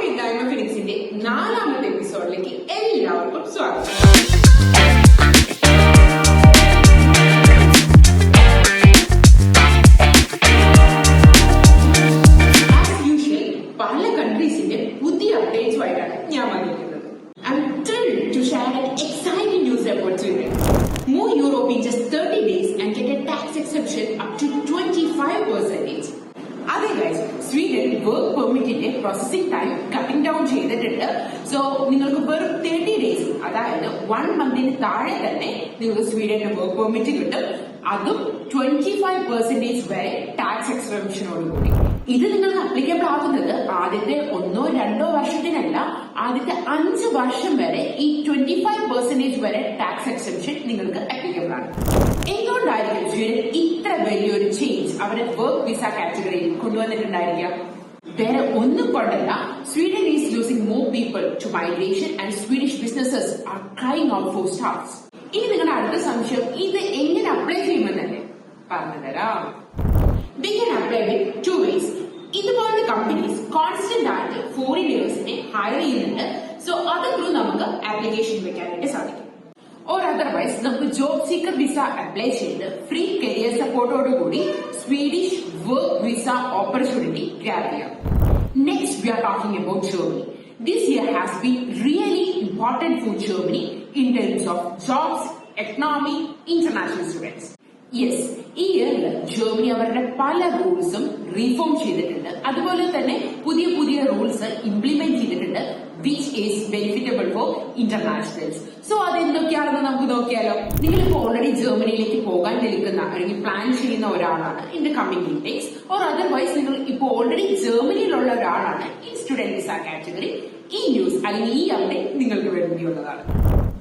ഇല്ലായ്മ ഫിനിക്സിന്റെ 4ാമത്തെ എപ്പിസോഡിലേക്ക് എല്ലാവർക്കും സ്വാഗതം. ആസ് യൂഷ്വൽ പല കൺട്രീസിന്റെ പുതിയ അപ്ഡേറ്റ്സുമായിട്ടാണ് ഞാൻ വന്നിരിക്കുന്നത്. I M thrilled to share an exciting news about Sweden. Move Europe in just 30 days and get a tax exemption up to 25%. അതെ ഗൈസ്, സ്വീഡൻ വർക്ക് പെർമിറ്റിന്റെ പ്രോസസിംഗ് ടൈം കട്ടിംഗ് ഡൗൺ ചെയ്തിട്ടുണ്ട്. So നിങ്ങൾക്ക് വെറും 30 days, അതായത് 1 മന്തിന് താഴെ തന്നെ നിങ്ങൾക്ക് സ്വീഡന്റെ work permit കിട്ടും. അതും 25% വരെ ടാക്സ് എക്സംഷനോടുകൂടി. ഇത് നിങ്ങൾക്ക് അപ്ലിക്കബിൾ ആകുന്നത് ആദ്യത്തെ 1 or 2 വർഷത്തിനല്ല, ആദ്യത്തെ 5 വർഷം വരെ ഈ 25% വരെ ടാക്സ് എക്സംഷൻ നിങ്ങൾക്ക് അപ്ലിക്കബിൾ ആണ്. എന്തുകൊണ്ടായിരിക്കും സ്വീഡൻ ഇത്ര വലിയൊരു ചേഞ്ച് അവരുടെ വർക്ക് വിസ കാറ്റഗറിയിൽ കൊണ്ടുവന്നിട്ടുണ്ടായിരിക്കുക? വേറെ ഒന്നും കൊണ്ടല്ല, Sweden is losing more people to migration and Swedish businesses are crying out for staffs. ഇനി നിങ്ങളുടെ അടുത്ത സംശയം ഇത് എങ്ങനെ അപ്ലൈ ചെയ്യുമെന്നല്ലേ? പറഞ്ഞുതരാം. We can apply with 2 ways. ഇതുപോലുള്ള കമ്പനീസ് കോൺസ്റ്റന്റ് ആയിട്ട് ഫോറിനേഴ്സിനെ ഹയർ ചെയ്യുന്നുണ്ട്. സോ അത് ത്രൂ നമുക്ക് ആപ്ലിക്കേഷൻ വെക്കാനായിട്ട് സാധിക്കും. ഓർ അതർവൈസ് നമുക്ക് ജോബ് സീക്കർ വിസ അപ്ലൈ ചെയ്ത് ഫ്രീ കരിയർ സപ്പോർട്ടോടുകൂടി Swedish work visa opportunity grab ചെയ്യാം. Next we are talking about Germany. This year has been really important for Germany in terms of jobs, economy, international students. Yes, ഈ ഇയറിൽ Germany അവരുടെ പല റൂൾസും reform ചെയ്തിട്ടുണ്ട്. അതുപോലെ തന്നെ പുതിയ പുതിയ റൂൾസ് ഇംപ്ലിമെന്റ് ചെയ്തിട്ടുണ്ട്, which is benefitable for internationals. So അതെന്തൊക്കെയാണെന്ന് നമുക്ക് നോക്കിയാലോ. നിങ്ങളിപ്പോ ഓൾറെഡി ജർമ്മനിയിലേക്ക് പോകാൻ നിൽക്കുന്ന അല്ലെങ്കിൽ പ്ലാൻ ചെയ്യുന്ന ഒരാളാണ് in the coming intakes, or otherwise നിങ്ങൾ ഇപ്പോൾ ഓൾറെഡി ജർമ്മനിയിലുള്ള ഒരാളാണ് ഈ സ്റ്റുഡന്റ് വിസ കാറ്റഗറി. ഈ ന്യൂസ് അല്ലെങ്കിൽ ഈ അപ്ഡേറ്റ് നിങ്ങൾക്ക് വേണ്ടിയുള്ളതാണ്.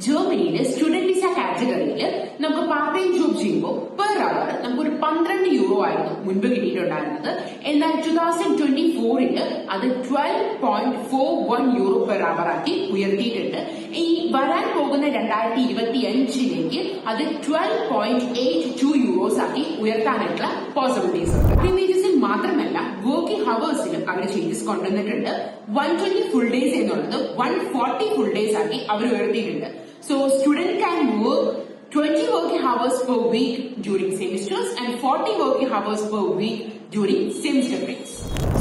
ജർമ്മനിയിലെ സ്റ്റുഡന്റ് വിസ കാറ്റഗറിയിൽ നമുക്ക് പാർട്ട് ടൈം ജോബ് ചെയ്യുമ്പോൾ പെർ അവർ നമുക്കൊരു 12 യൂറോ ആയിരുന്നു മുൻപ് കിട്ടിയിട്ടുണ്ടായിരുന്നത്. എന്നാൽ 2024 അത് 12.41 യൂറോ പെർ അവർ ആക്കി ഉയർത്തിയിട്ടുണ്ട്. ഈ വരാൻ പോകുന്ന 2025 അത് 12.82 യൂറോസ് ആക്കി ഉയർത്താനായിട്ടുള്ള പോസിബിലിറ്റീസ് ഉണ്ട്. പ്രീമിയസിൽ മാത്രമല്ല വർക്കിംഗ് ഹവേഴ്സിലും അവർ ചേഞ്ചസ് കൊണ്ടുവന്നിട്ടുണ്ട്. 120 ഫുൾ ഡേയ്സ് എന്നുള്ളത് 140 ഫുൾ ഡേയ്സ് ആക്കി അവർ ഉയർത്തിയിട്ടുണ്ട്. So student can work 20 working hours per week during semesters and 40 working hours per week during semester breaks.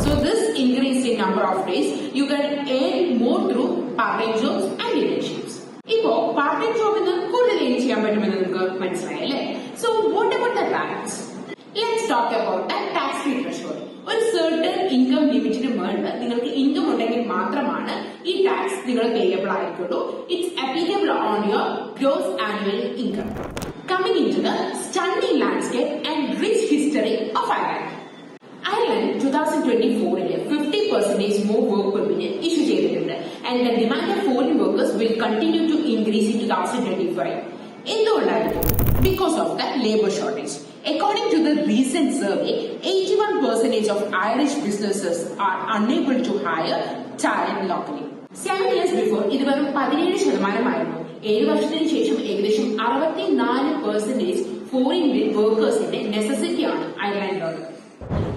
So this increase in number of days you can earn more through part-time jobs and internships. ഇപ്പോ part-time job എന്ന് കൂടുതൽ earn ചെയ്യാൻ പറ്റുമെന്ന് നിങ്ങൾക്ക് മനസ്സിലായല്ലേ? So what about the tax? Let's talk about the tax-free threshold. ഒരു certain income ലിമിറ്റിന് മുകളിൽ നിങ്ങൾക്ക് income ഉണ്ടെങ്കിൽ മാത്രമാണ് ഈ ടാക്സ് നിങ്ങൾ പേയബിൾ ആയിരിക്കുള്ളൂ. It's applicable on your gross annual income. Coming into the stunning landscape and rich history of Ireland. Ireland 2024 50% more work permit issue ചെയ്തിട്ടുണ്ട്. And the demand of foreign workers will continue to increase in 2025. എന്തുകൊണ്ടായിരിക്കും? Because of the labor shortage. According to the recent survey, 81% of Irish businesses are unable to hire talent locally. 7 years before, ഇത് വെറും 17% 7 വർഷത്തിന് ശേഷം ഏകദേശം 64% foreign വർക്കേഴ്സിന്റെ necessity ആണ് അയർലൻഡിലുള്ളത്.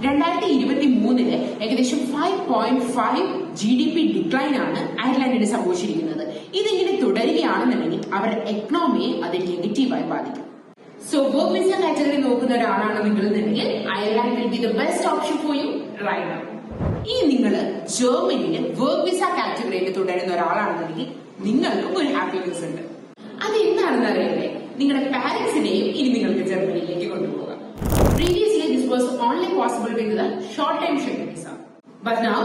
2023 ഏകദേശം 5.5 GDP decline ആണ് അയർലൻഡിന് സംഭവിച്ചിരിക്കുന്നത്. ഇതിങ്ങനെ തുടരുകയാണെന്നുണ്ടെങ്കിൽ അവരുടെ എക്കണോമിയെ അത് നെഗറ്റീവായി ബാധിക്കും. സോ വർക്ക് വിസ കാറ്റഗറി നോക്കുന്ന ഒരാളാണ് നിങ്ങളെന്നുണ്ടെങ്കിൽ Ireland will be the best option for you right now. ഇനി നിങ്ങൾ ജർമ്മനിയിൽ വർക്ക് വിസ കാറ്റഗറിയിൽ തുടരുന്ന ഒരാളാണെന്നുണ്ടെങ്കിൽ നിങ്ങൾക്കും ഒരു ഹാപ്പി ന്യൂസ് ഉണ്ട്. അത് എന്താണെന്ന് അറിയില്ലേ? നിങ്ങളുടെ പാരന്റ്സിനെയും ഇനി നിങ്ങൾക്ക് ജർമ്മനിയിലേക്ക് കൊണ്ടുപോകാം. Previously this was only possible with the short time student visa, but now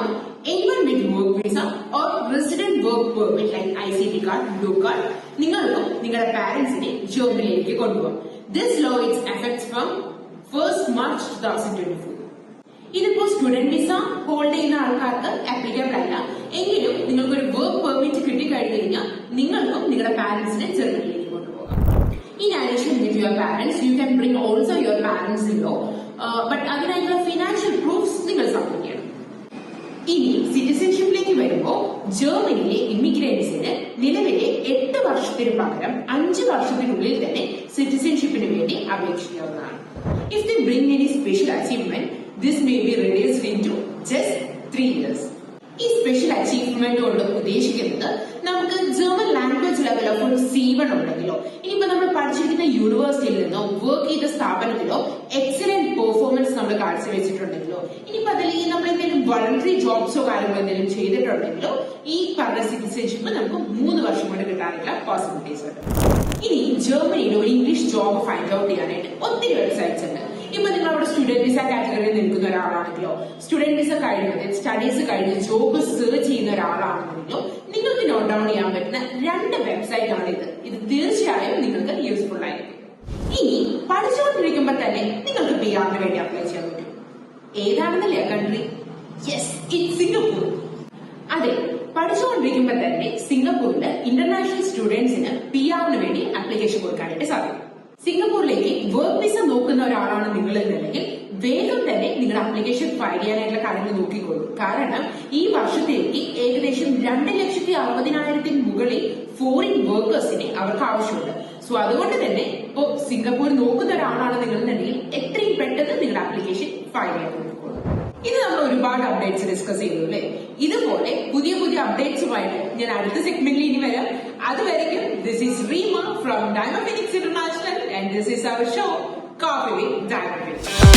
anyone with work visa or resident work permit like ICT card, blue card, നിങ്ങൾക്കും നിങ്ങളുടെ പാരന്റ്സിനെ ജർമ്മനിയിലേക്ക് കൊണ്ടുപോകാം. This law is effects from 1st March 2024. ഇതിപ്പോ student visa hold ചെയ്യുന്ന ആൾക്കാർക്ക് applicable അല്ല. എങ്കിലും നിങ്ങൾക്ക് ഒരു വർക്ക് പെർമിറ്റ് കിട്ടിക്കഴിഞ്ഞു കഴിഞ്ഞാൽ നിങ്ങൾക്കും നിങ്ങളുടെ പാരന്റ്സിനെ ജർമ്മനിയിലേക്ക് കൊണ്ടുപോകാം. In addition with your parents, you can bring also your parents-in-law, but അതിനായിട്ടുള്ള ഫിനാൻഷ്യൽ പ്രൂഫ്സ് നിങ്ങൾ സബ്മിറ്റ് ചെയ്യണം. ഇനി സിറ്റിസൺഷിപ്പിലേക്ക് വരുമ്പോൾ ജർമ്മനിയിലെ ഇമിഗ്രേറ്റ്സിന് നിലവിലെ 8 വർഷത്തിന് പകരം 5 വർഷത്തിനുള്ളിൽ തന്നെ സിറ്റിസൺഷിപ്പിന് വേണ്ടി അപേക്ഷിക്കാവുന്നതാണ്. If they bring any special achievement, this may be reduced into just 3 years. ഈ സ്പെഷ്യൽ അച്ചീവ്മെന്റ് കൊണ്ട് ഉദ്ദേശിക്കുന്നത് നമുക്ക് ജർമ്മൻ ലാംഗ്വേജ് ലെവൽ ഓഫ് ഒരു C1 ഉണ്ടെങ്കിലോ ഇനിയിപ്പോ നമ്മൾ പഠിച്ചിരിക്കുന്ന യൂണിവേഴ്സിറ്റിയിൽ നിന്നോ വർക്ക് ചെയ്ത സ്ഥാപനത്തിലോ എക്സലന്റ് പെർഫോമൻസ് നമ്മൾ കാഴ്ചവെച്ചിട്ടുണ്ടെങ്കിലോ ഇനിയിപ്പോ അതിൽ നമ്മൾ എന്തെങ്കിലും വളണ്ടറി ജോബ്സോ കാര്യങ്ങളോ എന്തെങ്കിലും ചെയ്തിട്ടുണ്ടെങ്കിലോ ഈ പറഞ്ഞ സിറ്റിസൺഷിപ്പ് നമുക്ക് 3 വർഷം കൊണ്ട് കിട്ടാനുള്ള പോസിബിലിറ്റീസ് ഉണ്ട്. ഇനി ജർമ്മനിയിൽ ഒരു ഇംഗ്ലീഷ് ജോബ് ഫൈൻഡ് ഔട്ട് ചെയ്യാനായിട്ട് ഒത്തിരി വെബ്സൈറ്റ്സ് ഉണ്ട്. ഇപ്പൊ നിങ്ങൾ അവിടെ സ്റ്റുഡന്റ് വിസ കാറ്റഗറിയിൽ നിൽക്കുന്ന ഒരാളാണെങ്കിലോ സ്റ്റുഡന്റ് വിസ കഴിഞ്ഞ് സ്റ്റഡീസ് കഴിഞ്ഞ് ജോബ് സെർച്ച് ചെയ്യുന്ന ഒരാളാണെങ്കിലോ നിങ്ങൾക്ക് നോട്ട് ഡൗൺ ചെയ്യാൻ പറ്റുന്ന 2 വെബ്സൈറ്റ് ആണ് ഇത് തീർച്ചയായും നിങ്ങൾക്ക് യൂസ്ഫുൾ ആയിരിക്കും. ഇനി പഠിച്ചുകൊണ്ടിരിക്കുമ്പോൾ തന്നെ നിങ്ങൾക്ക് PR വേണ്ടി അപ്ലൈ ചെയ്യാൻ പറ്റും. ഏതാണെന്നല്ലേ കൺട്രി? Yes, it's Singapore. അതെ, പഠിച്ചുകൊണ്ടിരിക്കുമ്പോൾ തന്നെ സിംഗപ്പൂരില് ഇന്റർനാഷണൽ സ്റ്റുഡൻസിന് PR വേണ്ടി ആപ്ലിക്കേഷൻ കൊടുക്കാനായിട്ട് സാധിക്കും. സിംഗപ്പൂരിലേക്ക് വർക്ക് വിസ നോക്കുന്ന ഒരാളാണ് നിങ്ങൾ എന്നുണ്ടെങ്കിൽ വേഗം തന്നെ നിങ്ങളുടെ ആപ്ലിക്കേഷൻ ഫയൽ ചെയ്യാനായിട്ടുള്ള കാര്യങ്ങൾ നോക്കിക്കോളൂ. കാരണം ഈ വർഷത്തേക്ക് ഏകദേശം 2,60,000 മുകളിൽ ഫോറിൻ വർക്കേഴ്സിനെ അവർക്ക് ആവശ്യമുണ്ട്. സോ അതുകൊണ്ട് തന്നെ ഇപ്പോ സിംഗപ്പൂർ നോക്കുന്ന ഒരാളാണ് നിങ്ങൾ എന്നുണ്ടെങ്കിൽ എത്രയും പെട്ടെന്ന് നിങ്ങളുടെ ആപ്ലിക്കേഷൻ ഫയൽ ചെയ്യാൻ നോക്കിക്കോളൂ. ഇത് നമ്മൾ ഒരുപാട് അപ്ഡേറ്റ്സ് ഡിസ്കസ് ചെയ്തു അല്ലേ? ഇതുപോലെ പുതിയ പുതിയ അപ്ഡേറ്റ്സുമായിട്ട് ഞാൻ അടുത്ത സെഗ്മെന്റിൽ ഇനി വരാം. അതുവരെയ്ക്കും this is Reema from Diamond Phoenix International and this is our show coffee with diamond.